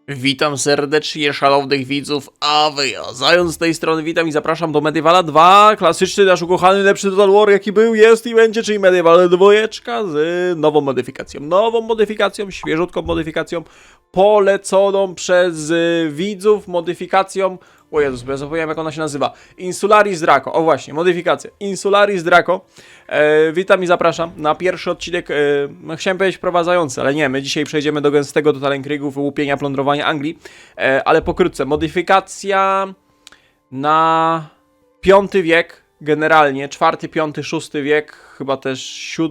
Witam serdecznie szanownych widzów, a Zając z tej strony witam i zapraszam do Medievala 2, klasyczny, nasz ukochany, lepszy Total War jaki był, jest i będzie, czyli Medieval 2 z nową modyfikacją, świeżutką modyfikacją, poleconą przez widzów, modyfikacją, o Jezus, bo ja zapomniałem jak ona się nazywa, Insularis Draco, o właśnie, modyfikacja, Insularis Draco. Witam i zapraszam na pierwszy odcinek, chciałem powiedzieć wprowadzający, ale nie, my dzisiaj przejdziemy do gęstego Totalenkriegu, wyłupienia, plądrowania Anglii, ale pokrótce, modyfikacja na V wiek, generalnie, IV, V, VI wiek, chyba też VII,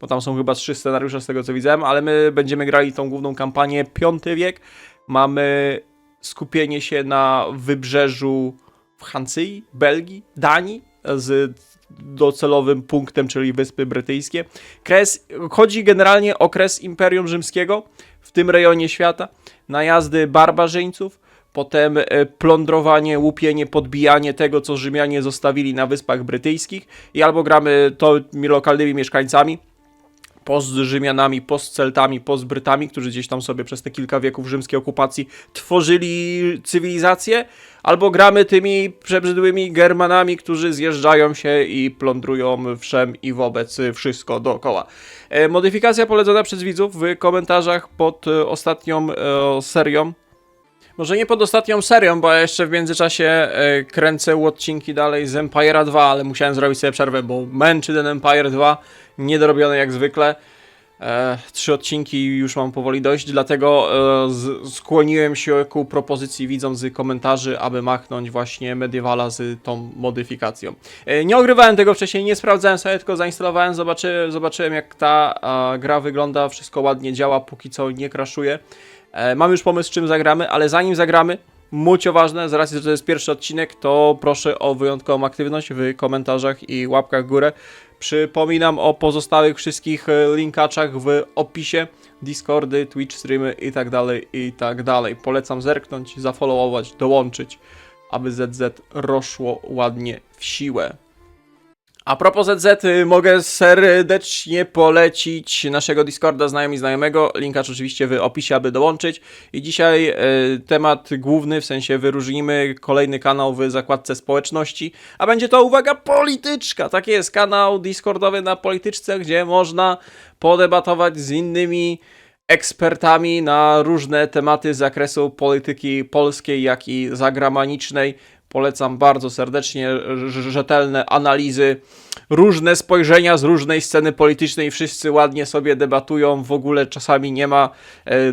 bo tam są chyba 3 scenariusze z tego co widziałem, ale my będziemy grali tą główną kampanię V wiek, mamy skupienie się na wybrzeżu w Hancyi, Belgii, Danii, z docelowym punktem, czyli Wyspy Brytyjskie. Chodzi generalnie o kres Imperium Rzymskiego w tym rejonie świata, najazdy barbarzyńców, potem plądrowanie, łupienie, podbijanie tego, co Rzymianie zostawili na Wyspach Brytyjskich i albo gramy to lokalnymi mieszkańcami, post Rzymianami, post Celtami, post Brytami, którzy gdzieś tam sobie przez te kilka wieków rzymskiej okupacji tworzyli cywilizację, albo gramy tymi przebrzydłymi Germanami, którzy zjeżdżają się i plądrują wszem i wobec wszystko dookoła. Modyfikacja polecona przez widzów w komentarzach pod ostatnią serią. Może nie pod ostatnią serią, bo ja jeszcze w międzyczasie kręcę odcinki dalej z Empire 2, ale musiałem zrobić sobie przerwę, bo męczy ten Empire 2, niedorobiony jak zwykle. 3 odcinki już mam powoli dość, dlatego skłoniłem się ku propozycji widzom z komentarzy, aby machnąć właśnie Medievala z tą modyfikacją. Nie ogrywałem tego wcześniej, nie sprawdzałem sobie, tylko zainstalowałem, zobaczyłem jak ta gra wygląda, wszystko ładnie działa, póki co nie crashuje. Mam już pomysł, czym zagramy, ale zanim zagramy, mucio ważne, z racji, że to jest pierwszy odcinek, to proszę o wyjątkową aktywność w komentarzach i łapkach w górę. Przypominam o pozostałych wszystkich linkaczach w opisie, Discordy, Twitch streamy i tak dalej, i tak dalej. Polecam zerknąć, zafollowować, dołączyć, aby ZZ roszło ładnie w siłę. A propos ZZ, mogę serdecznie polecić naszego Discorda znajomego, linkacz oczywiście w opisie, aby dołączyć. I dzisiaj temat główny, w sensie wyróżnimy kolejny kanał w zakładce społeczności, a będzie to, uwaga, polityczka. Tak jest, kanał Discordowy na polityczce, gdzie można podebatować z innymi ekspertami na różne tematy z zakresu polityki polskiej, jak i zagranicznej. Polecam bardzo serdecznie, rzetelne analizy, różne spojrzenia z różnej sceny politycznej, wszyscy ładnie sobie debatują, w ogóle czasami nie ma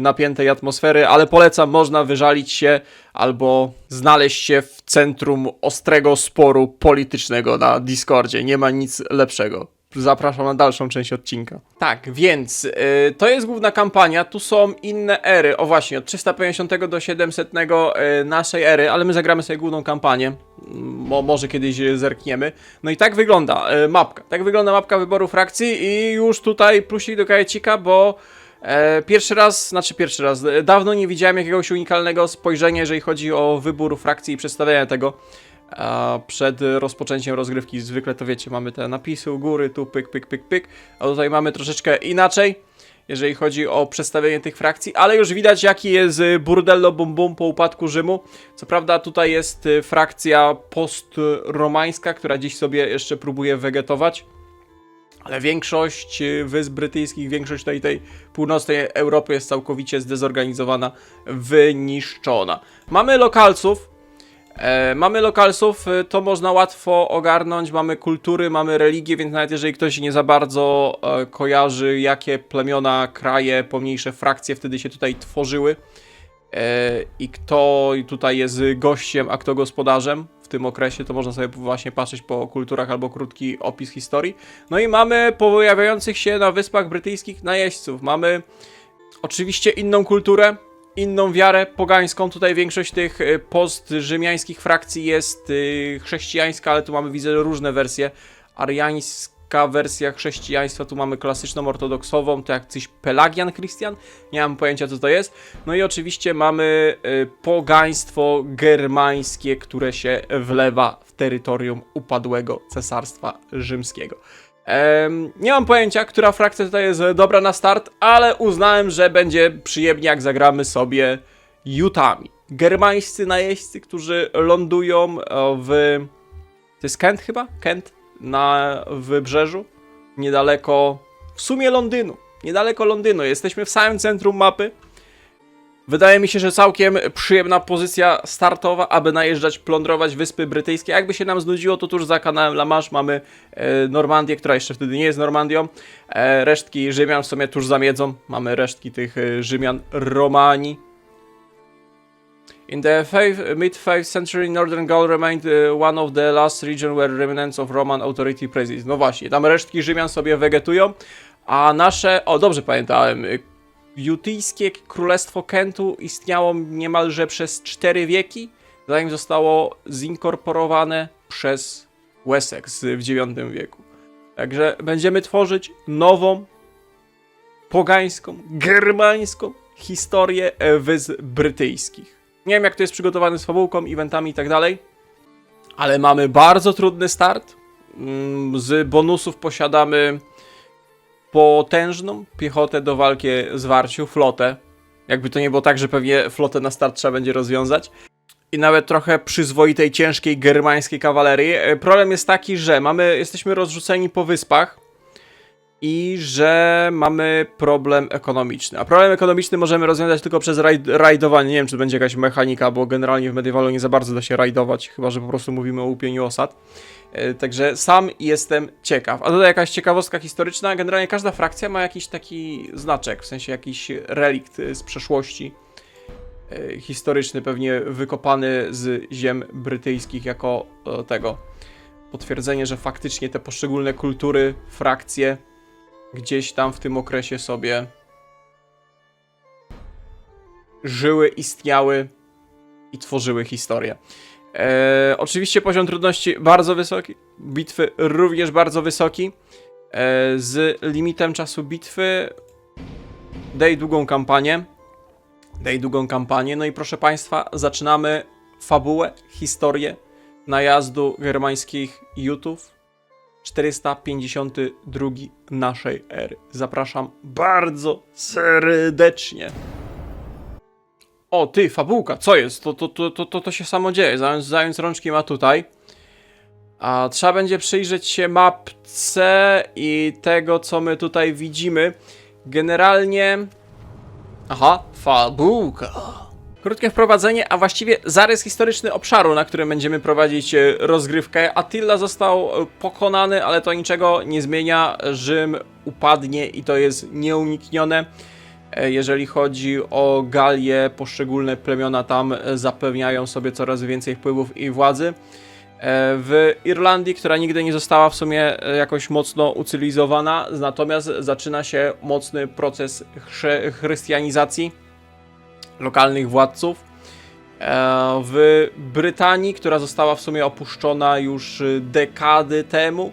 napiętej atmosfery, ale polecam, można wyżalić się albo znaleźć się w centrum ostrego sporu politycznego na Discordzie, nie ma nic lepszego. Zapraszam na dalszą część odcinka. Tak, więc to jest główna kampania, tu są inne ery, o właśnie, od 350 do 700 naszej ery, ale my zagramy sobie główną kampanię, może kiedyś zerkniemy. No i tak wygląda mapka wyboru frakcji i już tutaj plusik do kajecika, bo pierwszy raz, dawno nie widziałem jakiegoś unikalnego spojrzenia, jeżeli chodzi o wybór frakcji i przedstawiania tego. Przed rozpoczęciem rozgrywki zwykle to wiecie, mamy te napisy u góry, tu pyk, pyk, pyk, pyk, a tutaj mamy troszeczkę inaczej, jeżeli chodzi o przedstawienie tych frakcji, ale już widać jaki jest burdello bum bum po upadku Rzymu. Co prawda tutaj jest frakcja post-romańska, która dziś sobie jeszcze próbuje wegetować, ale większość wysp brytyjskich, większość tej północnej Europy jest całkowicie zdezorganizowana, wyniszczona. Mamy lokalsów, to można łatwo ogarnąć, mamy kultury, mamy religię, więc nawet jeżeli ktoś nie za bardzo kojarzy, jakie plemiona, kraje, pomniejsze frakcje wtedy się tutaj tworzyły i kto tutaj jest gościem, a kto gospodarzem w tym okresie, to można sobie właśnie patrzeć po kulturach albo krótki opis historii. No i mamy pojawiających się na Wyspach Brytyjskich najeźdźców, mamy oczywiście inną kulturę, inną wiarę pogańską. Tutaj większość tych postrzymiańskich frakcji jest chrześcijańska, ale tu mamy, widzę, różne wersje. Ariańska wersja chrześcijaństwa, tu mamy klasyczną ortodoksową, to jak coś Pelagian Christian, nie mam pojęcia co to jest. No i oczywiście mamy pogaństwo germańskie, które się wlewa w terytorium upadłego Cesarstwa Rzymskiego. Nie mam pojęcia, która frakcja tutaj jest dobra na start, ale uznałem, że będzie przyjemnie, jak zagramy sobie Jutami. Germańscy najeźdźcy, którzy lądują w... To jest Kent chyba? Kent? Na wybrzeżu. Niedaleko... W sumie Londynu. Niedaleko Londynu. Jesteśmy w samym centrum mapy. Wydaje mi się, że całkiem przyjemna pozycja startowa, aby najeżdżać, plądrować Wyspy Brytyjskie. Jakby się nam znudziło, to tuż za kanałem La Manche mamy Normandię, która jeszcze wtedy nie jest Normandią. Resztki Rzymian w sumie tuż za miedzą. Mamy resztki tych Rzymian, Romani. In the mid-5th century, Northern Gaul remained one of the last regions where remnants of Roman authority preside. No właśnie, tam resztki Rzymian sobie wegetują, a nasze, o dobrze pamiętałem, jutyjskie Królestwo Kentu istniało niemalże przez 4 wieki, zanim zostało zinkorporowane przez Wessex w IX wieku. Także będziemy tworzyć nową, pogańską, germańską historię Wysp Brytyjskich. Nie wiem, jak to jest przygotowane z fabułką, eventami i tak dalej, ale mamy bardzo trudny start. Z bonusów posiadamy potężną piechotę do walki zwarciu, flotę. Jakby to nie było tak, że pewnie flotę na start trzeba będzie rozwiązać. I nawet trochę przyzwoitej, ciężkiej germańskiej kawalerii. Problem jest taki, że jesteśmy rozrzuceni po wyspach i że mamy problem ekonomiczny. A problem ekonomiczny możemy rozwiązać tylko przez rajdowanie. Nie wiem, czy będzie jakaś mechanika, bo generalnie w Medievalu nie za bardzo da się rajdować, chyba że po prostu mówimy o łupieniu osad. Także sam jestem ciekaw. A tutaj jakaś ciekawostka historyczna. Generalnie każda frakcja ma jakiś taki znaczek, w sensie jakiś relikt z przeszłości. Historyczny, pewnie wykopany z ziem brytyjskich jako tego potwierdzenie, że faktycznie te poszczególne kultury, frakcje gdzieś tam w tym okresie sobie żyły, istniały i tworzyły historię. Oczywiście poziom trudności bardzo wysoki, bitwy również bardzo wysoki. Z limitem czasu bitwy daj długą kampanię. No i proszę Państwa, zaczynamy fabułę, historię najazdu germańskich Jutów. 452 naszej ery. Zapraszam bardzo serdecznie. O, ty, fabułka, co jest? To się samo dzieje. Zając rączki ma tutaj. A trzeba będzie przyjrzeć się mapce i tego, co my tutaj widzimy. Generalnie... Aha, fabułka. Krótkie wprowadzenie, a właściwie zarys historyczny obszaru, na którym będziemy prowadzić rozgrywkę. Attila został pokonany, ale to niczego nie zmienia. Rzym upadnie i to jest nieuniknione. Jeżeli chodzi o Galię, poszczególne plemiona tam zapewniają sobie coraz więcej wpływów i władzy. W Irlandii, która nigdy nie została w sumie jakoś mocno ucywilizowana, natomiast zaczyna się mocny proces chrystianizacji lokalnych władców. W Brytanii, która została w sumie opuszczona już dekady temu,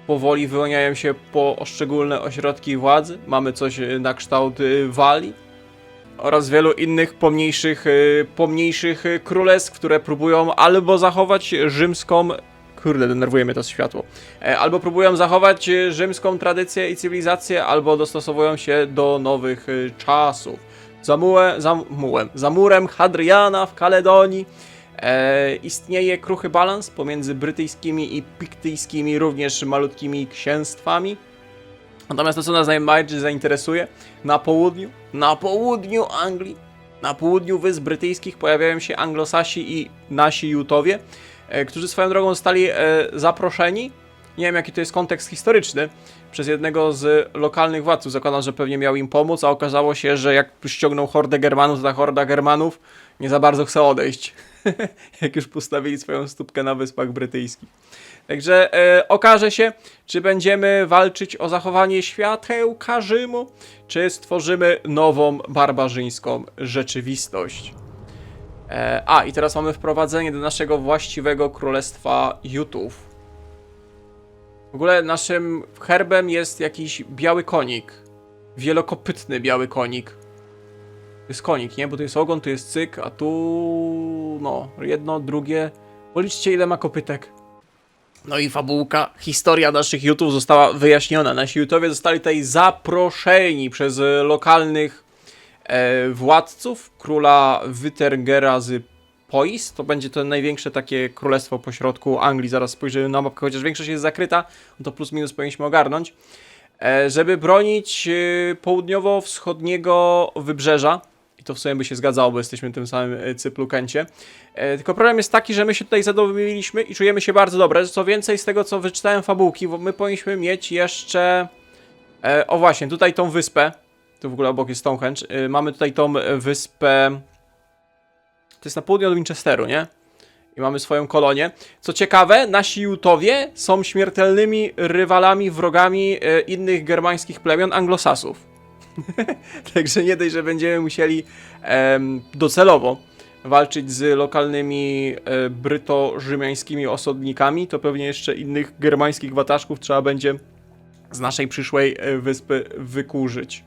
powoli wyłaniają się poszczególne ośrodki władzy. Mamy coś na kształt Walii oraz wielu innych pomniejszych królestw, które próbują albo zachować rzymską... Kurde, denerwuje mnie to światło. Albo próbują zachować rzymską tradycję i cywilizację, albo dostosowują się do nowych czasów. Za murem Hadriana w Kaledonii istnieje kruchy balans pomiędzy brytyjskimi i piktyjskimi, również malutkimi księstwami. Natomiast to, co nas najbardziej zainteresuje, na południu Anglii, na południu Wysp Brytyjskich pojawiają się Anglosasi i nasi Jutowie, którzy swoją drogą zostali zaproszeni, nie wiem jaki to jest kontekst historyczny, przez jednego z lokalnych władców. Zakładam, że pewnie miał im pomóc, a okazało się, że jak ściągnął hordę Germanów, to ta horda Germanów nie za bardzo chce odejść, jak już postawili swoją stópkę na Wyspach Brytyjskich. Także okaże się, czy będziemy walczyć o zachowanie światełka Rzymu, czy stworzymy nową, barbarzyńską rzeczywistość. I teraz mamy wprowadzenie do naszego właściwego królestwa Jutów. W ogóle naszym herbem jest jakiś biały konik. Wielokopytny biały konik. To jest konik, nie? Bo tu jest ogon, tu jest cyk, a tu... no, jedno, drugie... Policzcie, ile ma kopytek. No i fabułka, historia naszych Jutów została wyjaśniona. Nasi Jutowie zostali tutaj zaproszeni przez lokalnych władców, króla Wytergera z Pois. To będzie to największe takie królestwo pośrodku Anglii. Zaraz spojrzymy na mapkę, chociaż większość jest zakryta, no to plus minus powinniśmy ogarnąć. Żeby bronić południowo-wschodniego wybrzeża. I to w sumie by się zgadzało, bo jesteśmy w tym samym Cyplukencie. Tylko problem jest taki, że my się tutaj zadowoliliśmy i czujemy się bardzo dobrze. Co więcej, z tego co wyczytałem fabułki, bo my powinniśmy mieć jeszcze... o właśnie, tutaj tą wyspę. Tu w ogóle obok jest Stonehenge. Mamy tutaj tą wyspę... To jest na południe od Winchesteru, nie? I mamy swoją kolonię. Co ciekawe, nasi Jutowie są śmiertelnymi rywalami, wrogami innych germańskich plemion anglosasów. Także nie dość, że będziemy musieli docelowo walczyć z lokalnymi bryto-rzymiańskimi osadnikami, to pewnie jeszcze innych germańskich wataszków trzeba będzie z naszej przyszłej wyspy wykurzyć.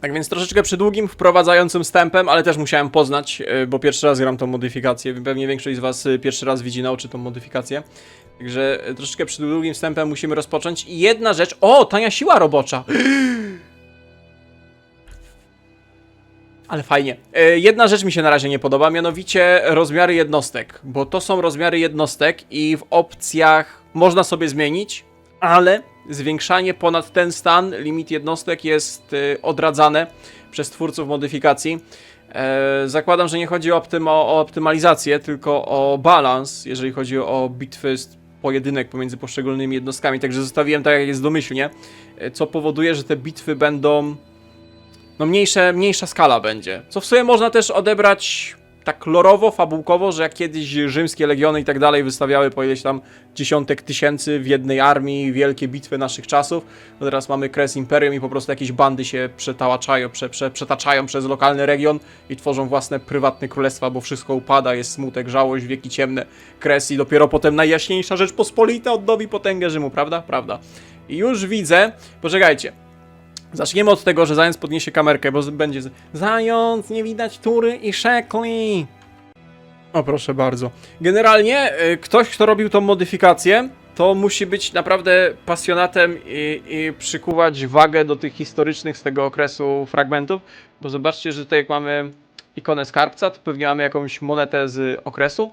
Tak więc troszeczkę przydługim, wprowadzającym wstępem, ale też musiałem poznać, bo pierwszy raz gram tą modyfikację. Pewnie większość z was pierwszy raz widzi na oczy tą modyfikację. Także troszeczkę przydługim wstępem musimy rozpocząć. I jedna rzecz... O, tania siła robocza! Ale fajnie. Jedna rzecz mi się na razie nie podoba, mianowicie rozmiary jednostek. Bo to są rozmiary jednostek i w opcjach można sobie zmienić, ale zwiększanie ponad ten stan, limit jednostek jest odradzane przez twórców modyfikacji. Zakładam, że nie chodzi o optymalizację, tylko o balans, jeżeli chodzi o bitwy, pojedynek pomiędzy poszczególnymi jednostkami. Także zostawiłem tak, jak jest domyślnie, co powoduje, że te bitwy będą... No mniejsza skala będzie. Co w sumie można też odebrać tak lorowo, fabułkowo, że jak kiedyś rzymskie legiony i tak dalej wystawiały po ileś tam dziesiątek tysięcy w jednej armii, wielkie bitwy naszych czasów, to teraz mamy kres imperium i po prostu jakieś bandy się przetaczają przez lokalny region i tworzą własne prywatne królestwa, bo wszystko upada, jest smutek, żałość, wieki ciemne, kres i dopiero potem najjaśniejsza Rzeczpospolita odnowi potęgę Rzymu, prawda? Prawda. I już widzę, poczekajcie. Zaczniemy od tego, że Zając podniesie kamerkę, bo będzie Zając, nie widać tury i szekli. O, proszę bardzo. Generalnie ktoś, kto robił tą modyfikację, to musi być naprawdę pasjonatem i przykuwać wagę do tych historycznych z tego okresu fragmentów, bo zobaczcie, że tutaj jak mamy ikonę skarbca, to pewnie mamy jakąś monetę z okresu.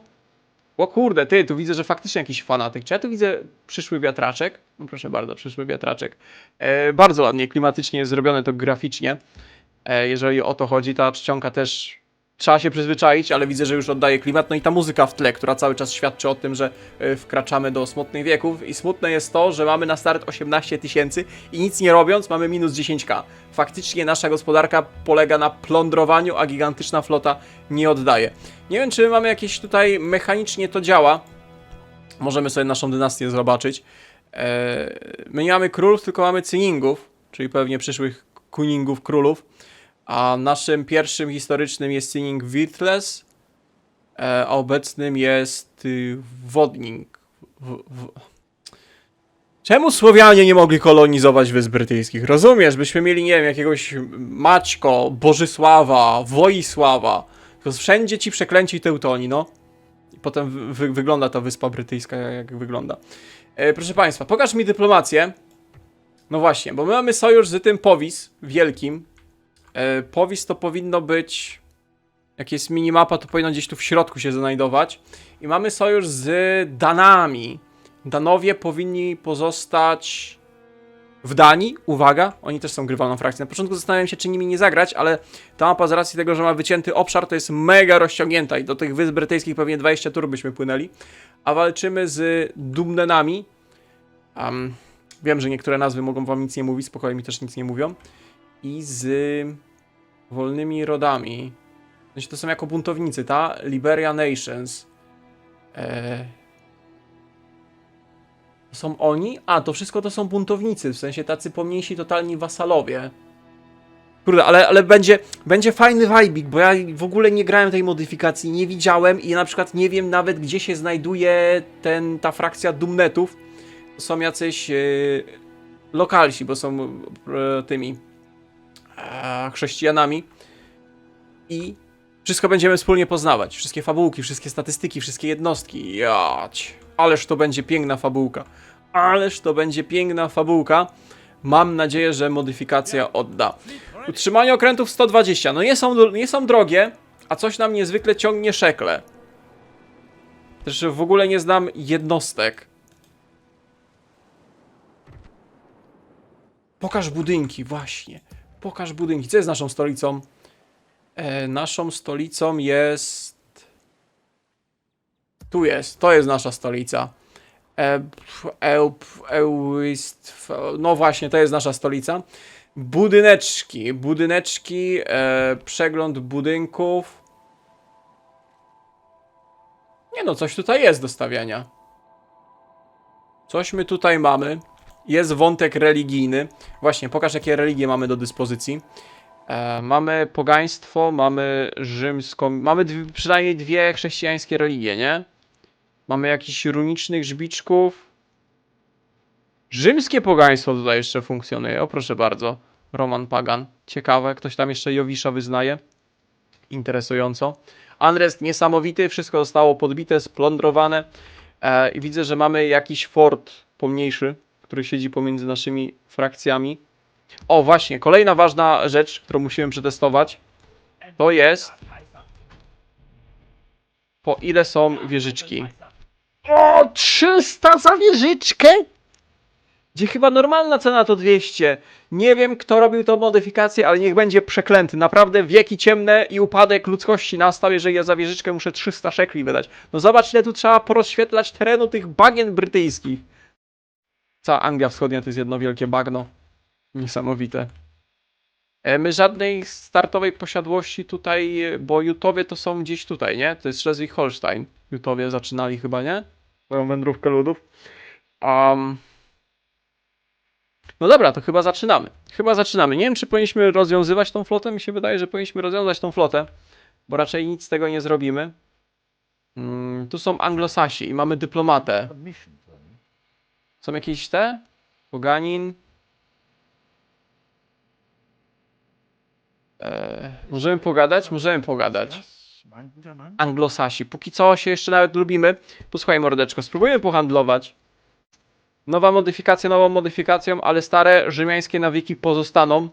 O kurde, ty, tu widzę, że faktycznie jakiś fanatyk. Czy ja tu widzę przyszły wiatraczek? No proszę bardzo, przyszły wiatraczek. Bardzo ładnie, klimatycznie jest zrobione to graficznie. Jeżeli o to chodzi, ta czcionka też trzeba się przyzwyczaić, ale widzę, że już oddaje klimat. No i ta muzyka w tle, która cały czas świadczy o tym, że wkraczamy do smutnych wieków. I smutne jest to, że mamy na start 18 000 i nic nie robiąc mamy minus 10k. Faktycznie nasza gospodarka polega na plądrowaniu, a gigantyczna flota nie oddaje. Nie wiem, czy mamy jakieś tutaj mechanicznie to działa. Możemy sobie naszą dynastię zobaczyć. My nie mamy królów, tylko mamy cyningów, czyli pewnie przyszłych kuningów królów. A naszym pierwszym historycznym jest cyning Wirtles, a obecnym jest Wodning. Czemu Słowianie nie mogli kolonizować Wysp Brytyjskich? Rozumiesz, byśmy mieli, nie wiem, jakiegoś Maćko, Bożysława, Woisława. To wszędzie ci przeklęci Teutoni, no. I potem wygląda ta Wyspa Brytyjska, jak wygląda. Proszę Państwa, pokaż mi dyplomację. No właśnie, bo my mamy sojusz z tym Powis wielkim. Powis to powinno być... Jak jest minimapa, to powinno gdzieś tu w środku się znajdować. I mamy sojusz z Danami. Danowie powinni pozostać w Danii. Uwaga, oni też są grywalną frakcją. Na początku zastanawiałem się, czy nimi nie zagrać, ale ta mapa z racji tego, że ma wycięty obszar, to jest mega rozciągnięta i do tych Wysp Brytyjskich pewnie 20 tur byśmy płynęli. A walczymy z Dumnenami. Wiem, że niektóre nazwy mogą wam nic nie mówić, spokojnie mi też nic nie mówią. I z wolnymi rodami. To są jako buntownicy, ta? Liberia Nations. To są oni? A, to wszystko to są buntownicy, w sensie tacy pomniejsi, totalni wasalowie. Kurde, ale będzie fajny vibik, bo ja w ogóle nie grałem tej modyfikacji, nie widziałem i na przykład nie wiem nawet, gdzie się znajduje ta frakcja Dumnetów. To są jacyś lokalsi, bo są tymi chrześcijanami. I wszystko będziemy wspólnie poznawać. Wszystkie fabułki, wszystkie statystyki, wszystkie jednostki. Jać. Ależ to będzie piękna fabułka. Ależ to będzie piękna fabułka. Mam nadzieję, że modyfikacja odda. Utrzymanie okrętów 120. No nie są drogie, a coś nam niezwykle ciągnie szekle. Też w ogóle nie znam jednostek. Pokaż budynki, właśnie. Pokaż budynki. Co jest naszą stolicą? Naszą stolicą jest... Tu jest, to jest nasza stolica. No właśnie, to jest nasza stolica. Budyneczki, przegląd budynków. Nie no, coś tutaj jest do stawiania. Coś my tutaj mamy. Jest wątek religijny. Właśnie, pokaż jakie religie mamy do dyspozycji. Mamy pogaństwo, mamy rzymską... Mamy przynajmniej dwie chrześcijańskie religie, nie? Mamy jakichś runicznych żbiczków. Rzymskie pogaństwo tutaj jeszcze funkcjonuje. O, proszę bardzo. Roman Pagan. Ciekawe. Ktoś tam jeszcze Jowisza wyznaje. Interesująco. Unrest niesamowity. Wszystko zostało podbite, splądrowane. I widzę, że mamy jakiś fort pomniejszy, który siedzi pomiędzy naszymi frakcjami. O, właśnie. Kolejna ważna rzecz, którą musimy przetestować. To jest... Po ile są wieżyczki? O, 300 za wieżyczkę? Gdzie chyba normalna cena to 200. Nie wiem, kto robił tą modyfikację, ale niech będzie przeklęty. Naprawdę wieki ciemne i upadek ludzkości nastał, jeżeli ja za wieżyczkę muszę 300 szekli wydać. No zobacz, ile tu trzeba porozświetlać terenu tych bagien brytyjskich. Cała Anglia Wschodnia to jest jedno wielkie bagno. Niesamowite. My żadnej startowej posiadłości tutaj, bo Jutowie to są gdzieś tutaj, nie? To jest Schleswig-Holstein. Jutowie zaczynali chyba, nie? Swoją wędrówkę ludów. No dobra, to chyba zaczynamy. Nie wiem, czy powinniśmy rozwiązywać tą flotę. Mi się wydaje, że powinniśmy rozwiązać tą flotę, bo raczej nic z tego nie zrobimy. Tu są Anglosasi i mamy dyplomatę. Są jakieś te? Poganin. Możemy pogadać? Możemy pogadać. Anglosasi. Póki co się jeszcze nawet lubimy. Posłuchaj, mordeczko, spróbujemy pohandlować. Nowa modyfikacja nową modyfikacją, ale stare rzymiańskie nawyki pozostaną.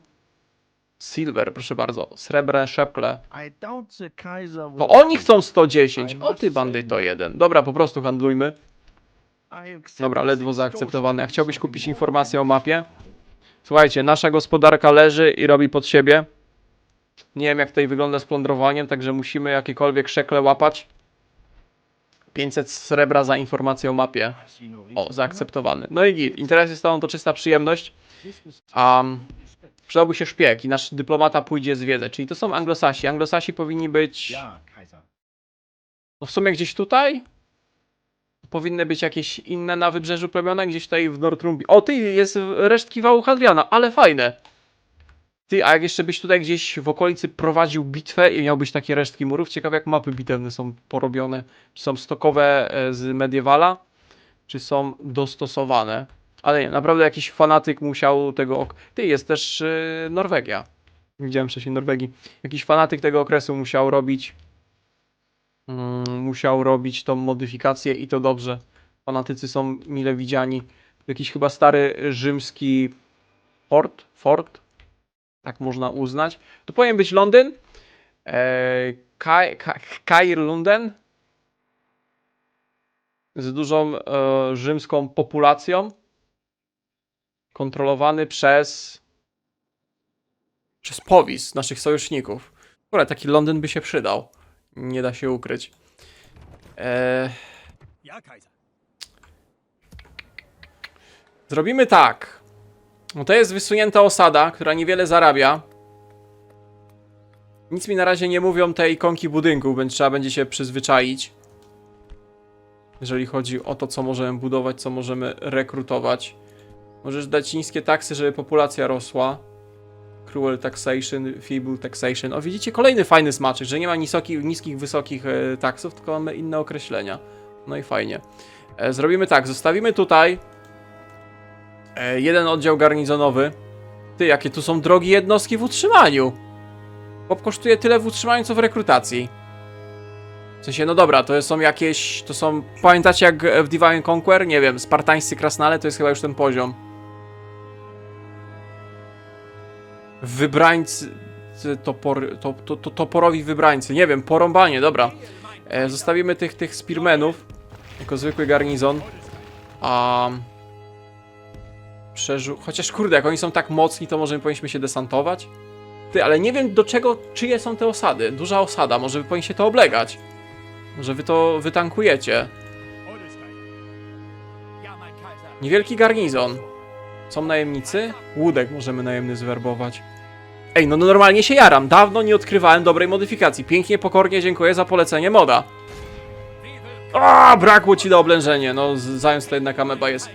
Silver, proszę bardzo. Srebrne szepkle. To oni chcą 110. O ty bandyto jeden. Dobra, po prostu handlujmy. Dobra, ledwo zaakceptowane. A chciałbyś kupić informację o mapie? Słuchajcie, nasza gospodarka leży i robi pod siebie. Nie wiem, jak tutaj wygląda z plądrowaniem, także musimy jakiekolwiek szekle łapać. 500 srebra za informację o mapie. O, zaakceptowany. No i git. Interesy z tobą to czysta przyjemność. Przydałby się szpieg i nasz dyplomata pójdzie zwiedzać. Czyli to są Anglosasi. Anglosasi powinni być... No w sumie gdzieś tutaj? Powinny być jakieś inne na wybrzeżu plemiona, gdzieś tutaj w Northrumbii. O, ty, jest resztki wału Hadriana, ale fajne. Ty, a jak jeszcze byś tutaj gdzieś w okolicy prowadził bitwę i miałbyś takie resztki murów, ciekawe jak mapy bitewne są porobione. Czy są stokowe z Medievala, czy są dostosowane. Ale nie, naprawdę jakiś fanatyk musiał tego... Ty, jest też Norwegia. Widziałem wcześniej Norwegii. Jakiś fanatyk tego okresu musiał robić... musiał robić tą modyfikację i to dobrze. Fanatycy są mile widziani. Jakiś chyba stary rzymski fort. Tak można uznać. To powinien być Londyn. Kair Lunden. Z dużą rzymską populacją. Kontrolowany przez powis naszych sojuszników. Dobra, taki Londyn by się przydał. Nie da się ukryć. Zrobimy tak. No to jest wysunięta osada, która niewiele zarabia. Nic mi na razie nie mówią te ikonki budynków, więc trzeba będzie się przyzwyczaić. Jeżeli chodzi o to, co możemy budować, co możemy rekrutować. Możesz dać niskie taksy, żeby populacja rosła. Cruel taxation, feeble taxation. O, widzicie? Kolejny fajny smaczek, że nie ma niskich, wysokich taksów, tylko mamy inne określenia. No i fajnie. Zrobimy tak, zostawimy tutaj jeden oddział garnizonowy. Ty, jakie tu są drogie jednostki w utrzymaniu. Chłop kosztuje tyle w utrzymaniu, co w rekrutacji. W sensie, no dobra, to są jakieś... To są... Pamiętacie jak w Divine Conquer? Nie wiem, spartańscy krasnale to jest chyba już ten poziom. Wybrańcy... Toporowi wybrańcy. Nie wiem, porąbanie, dobra. Zostawimy tych spearmenów jako zwykły garnizon. Chociaż kurde, jak oni są tak mocni, to może my powinniśmy się desantować? Ty, ale nie wiem do czego, czyje są te osady. Duża osada, może wy powinniście to oblegać. Może wy to wytankujecie. Niewielki garnizon. Są najemnicy? Łódek możemy najemny zwerbować. Ej, no normalnie się jaram. Dawno nie odkrywałem dobrej modyfikacji. Pięknie, pokornie dziękuję za polecenie moda. Brakło ci na oblężenie. No, zając to jednak ameba jest.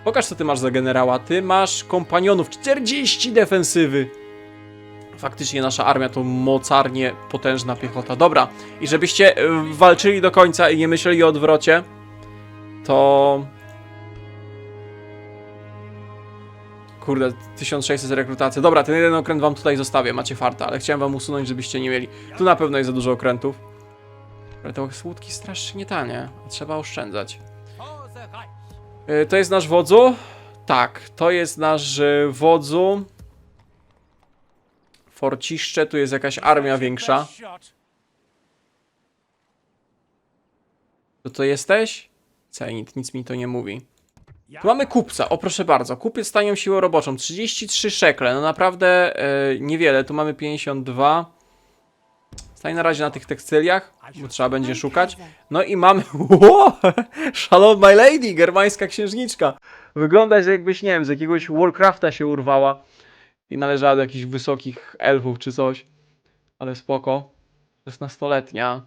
Pokaż, co ty masz za generała. Ty masz kompanionów. 40 defensywy. Faktycznie nasza armia to mocarnie potężna piechota. Dobra. I żebyście walczyli do końca i nie myśleli o odwrocie, to... Kurde, 1600 rekrutacji. Dobra, ten jeden okręt wam tutaj zostawię, macie farta, ale chciałem wam usunąć, żebyście nie mieli. Tu na pewno jest za dużo okrętów. Ale te łódki strasznie tanie, trzeba oszczędzać. To jest nasz wodzu? Tak, to jest nasz wodzu. Forciszcze, tu jest jakaś armia większa. To jesteś? Cenit, nic mi to nie mówi. Tu mamy kupca, o proszę bardzo, kupiec z tanią siłą roboczą, 33 szekle, no naprawdę niewiele, tu mamy 52. Stań na razie na tych tekstyliach, bo trzeba będzie szukać. No i mamy, Shalom my lady, germańska księżniczka. Wygląda, że jakbyś, nie wiem, z jakiegoś Warcrafta się urwała i należała do jakichś wysokich elfów czy coś. Ale spoko, 16-letnia.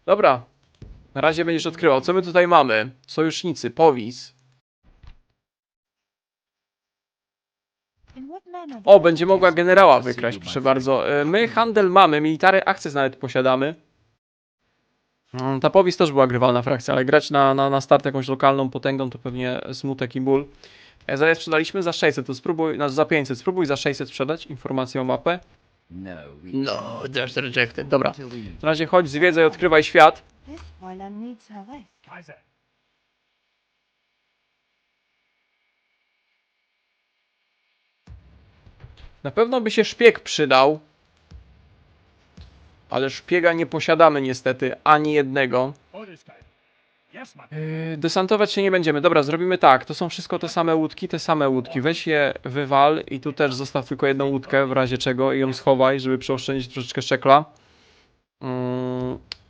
Dobra, na razie będziesz odkrywał, co my tutaj mamy? Sojusznicy, powis. O, będzie mogła generała wykraść, proszę bardzo. My handel mamy, military access nawet posiadamy. Ta powieść też była grywalna frakcja, ale grać na start jakąś lokalną potęgą to pewnie smutek i ból. Zaraz sprzedaliśmy za 600, to spróbuj, za 500, spróbuj za 600 sprzedać informację o mapę. No, just rejected. Dobra, w razie chodź, zwiedzaj, odkrywaj świat. Na pewno by się szpieg przydał. Ale szpiega nie posiadamy niestety, ani jednego. Desantować się nie będziemy. Dobra, zrobimy tak. To są wszystko te same łódki. Weź je, wywal i tu też zostaw tylko jedną łódkę w razie czego i ją schowaj, żeby przeoszczędzić troszeczkę szekla.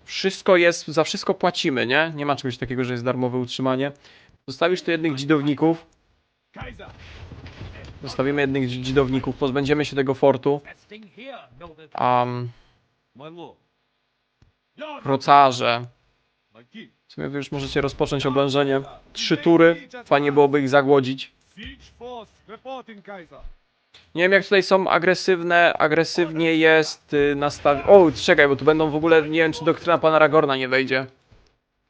Wszystko jest, za wszystko płacimy, nie? Nie ma czegoś takiego, że jest darmowe utrzymanie. Zostawisz tu jednych dzidowników. Zostawimy jednych dzidowników, pozbędziemy się tego fortu. Procarze. W sumie wy już możecie rozpocząć oblężenie. 3 tury. Fajnie byłoby ich zagłodzić. Nie wiem jak tutaj są agresywnie jest nastawione. O, czekaj, bo tu będą w ogóle, nie wiem czy doktryna pana Ragorna nie wejdzie.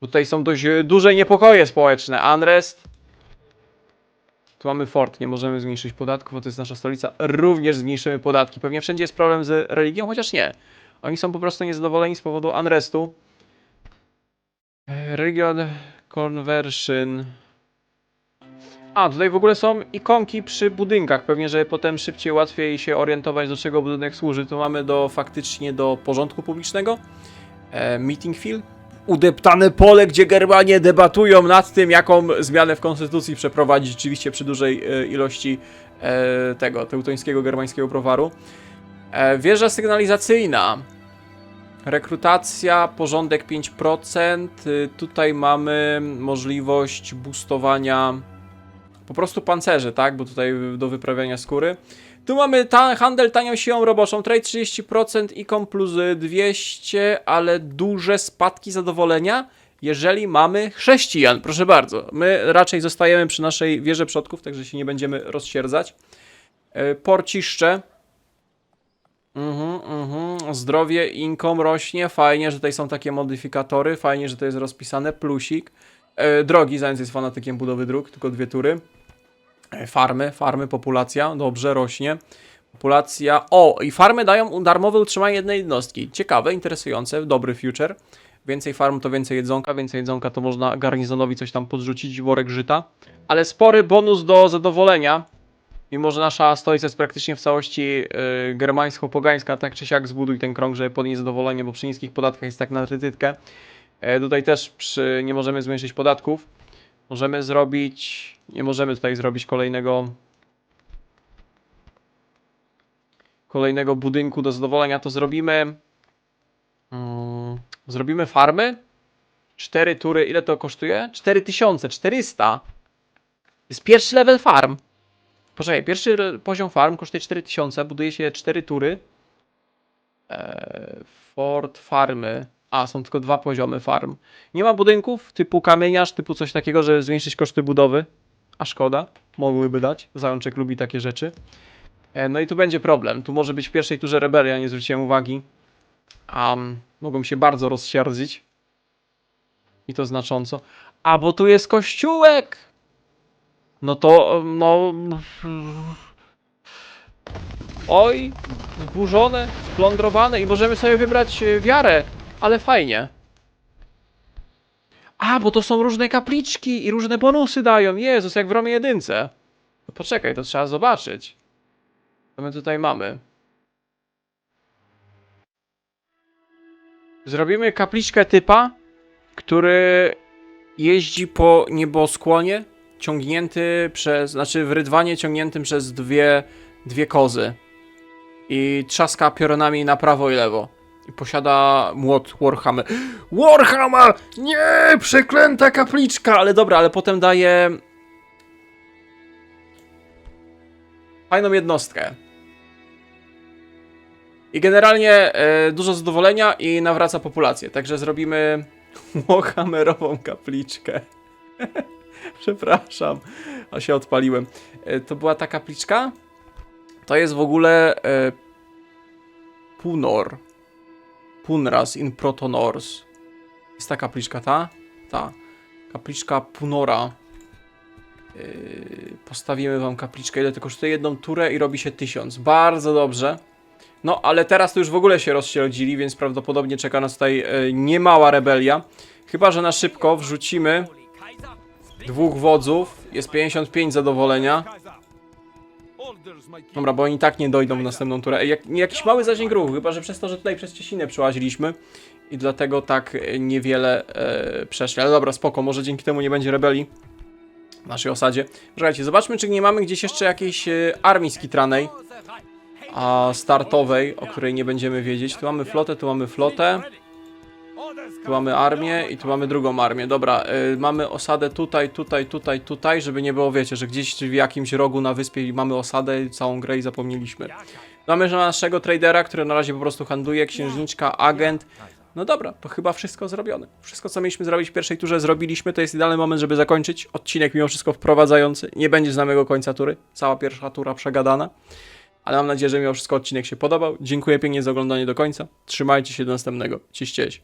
Bo tutaj są dość duże niepokoje społeczne. Unrest. Tu mamy fort, nie możemy zmniejszyć podatków, bo to jest nasza stolica. Również zmniejszymy podatki. Pewnie wszędzie jest problem z religią, chociaż nie. Oni są po prostu niezadowoleni z powodu unrestu. Religion conversion. Tutaj w ogóle są ikonki przy budynkach. Pewnie, żeby potem szybciej, łatwiej się orientować, do czego budynek służy. Tu mamy faktycznie do porządku publicznego. Meeting field. Udeptane pole, gdzie Germanie debatują nad tym, jaką zmianę w konstytucji przeprowadzić rzeczywiście przy dużej ilości tego teutońskiego, germańskiego browaru. Wieża sygnalizacyjna. Rekrutacja, porządek 5%. Tutaj mamy możliwość boostowania po prostu pancerzy, tak? Bo tutaj do wyprawiania skóry. Tu mamy handel tanią siłą roboczą, trade 30%, icon plus 200, ale duże spadki zadowolenia, jeżeli mamy chrześcijan, proszę bardzo. My raczej zostajemy przy naszej wieży przodków, także się nie będziemy rozsierdzać. Porciszcze. Zdrowie, income rośnie, fajnie, że tutaj są takie modyfikatory, fajnie, że to jest rozpisane, plusik. Drogi, zając jest fanatykiem budowy dróg, tylko 2 tury. Farmy, populacja, dobrze, rośnie. Populacja, i farmy dają darmowe utrzymanie jednej jednostki. Ciekawe, interesujące, dobry future. Więcej farm to więcej jedzonka to można garnizonowi coś tam podrzucić, worek żyta. Ale spory bonus do zadowolenia. Mimo, że nasza stolica jest praktycznie w całości germańsko-pogańska, tak czy siak zbuduj ten krąg, żeby podnieść zadowolenie, bo przy niskich podatkach jest tak na trytytkę. Tutaj też nie możemy zmniejszyć podatków. Możemy zrobić... Nie możemy tutaj zrobić kolejnego budynku do zadowolenia. To zrobimy... zrobimy farmy. 4 tury. Ile to kosztuje? 4400. Jest pierwszy level farm. Poczekaj, pierwszy poziom farm kosztuje 4000. Buduje się 4 tury. Fort farmy. A, są tylko 2 poziomy farm. Nie ma budynków typu kamieniarz, typu coś takiego, żeby zwiększyć koszty budowy. A szkoda. Mogłyby dać. Zajączek lubi takie rzeczy. No i tu będzie problem. Tu może być w pierwszej turze rebelia, nie zwróciłem uwagi. Mogą się bardzo rozsierdzić. I to znacząco. A, bo tu jest kościółek! No to, no... Oj, zburzone, splądrowane i możemy sobie wybrać wiarę, ale fajnie. A, bo to są różne kapliczki i różne bonusy dają. Jezus, jak w Romie jedynce. No poczekaj, to trzeba zobaczyć. Co my tutaj mamy? Zrobimy kapliczkę typa, który jeździ po nieboskłonie, ciągnięty przez, znaczy w rydwanie ciągniętym przez dwie kozy. I trzaska pioronami na prawo i lewo. I posiada młot Warhammer. Warhammer! Nie! Przeklęta kapliczka! Ale dobra, ale potem daje... fajną jednostkę. I generalnie dużo zadowolenia i nawraca populację. Także zrobimy Warhammerową kapliczkę. Przepraszam, a się odpaliłem. To była ta kapliczka? To jest w ogóle Punor. Punras in Protonors. Jest ta kapliczka, ta? Ta. Kapliczka Punora. Postawimy wam kapliczkę. Ile to kosztuje? Jedną turę i robi się 1000. Bardzo dobrze. No, ale teraz to już w ogóle się rozsierdzili, więc prawdopodobnie czeka nas tutaj niemała rebelia. Chyba że na szybko wrzucimy 2 wodzów. Jest 55 zadowolenia. Dobra, bo oni tak nie dojdą w następną turę. Jakiś mały zasięg ruchu, chyba że przez to, że tutaj przez Ciesinę przełaziliśmy i dlatego tak niewiele przeszli. Ale dobra, spoko, może dzięki temu nie będzie rebelii w naszej osadzie. Czekajcie, zobaczmy, czy nie mamy gdzieś jeszcze jakiejś armii skitranej, a startowej, o której nie będziemy wiedzieć. Tu mamy flotę, tu mamy flotę. Tu mamy armię i tu mamy drugą armię. Dobra, mamy osadę tutaj, żeby nie było, wiecie, że gdzieś w jakimś rogu na wyspie mamy osadę, całą grę i zapomnieliśmy. Mamy naszego tradera, który na razie po prostu handluje, księżniczka, agent. No dobra, to chyba wszystko zrobione. Wszystko, co mieliśmy zrobić w pierwszej turze, zrobiliśmy. To jest idealny moment, żeby zakończyć odcinek, mimo wszystko wprowadzający. Nie będzie znamego końca tury. Cała pierwsza tura przegadana. Ale mam nadzieję, że mimo wszystko odcinek się podobał. Dziękuję pięknie za oglądanie do końca. Trzymajcie się do następnego. Cześć.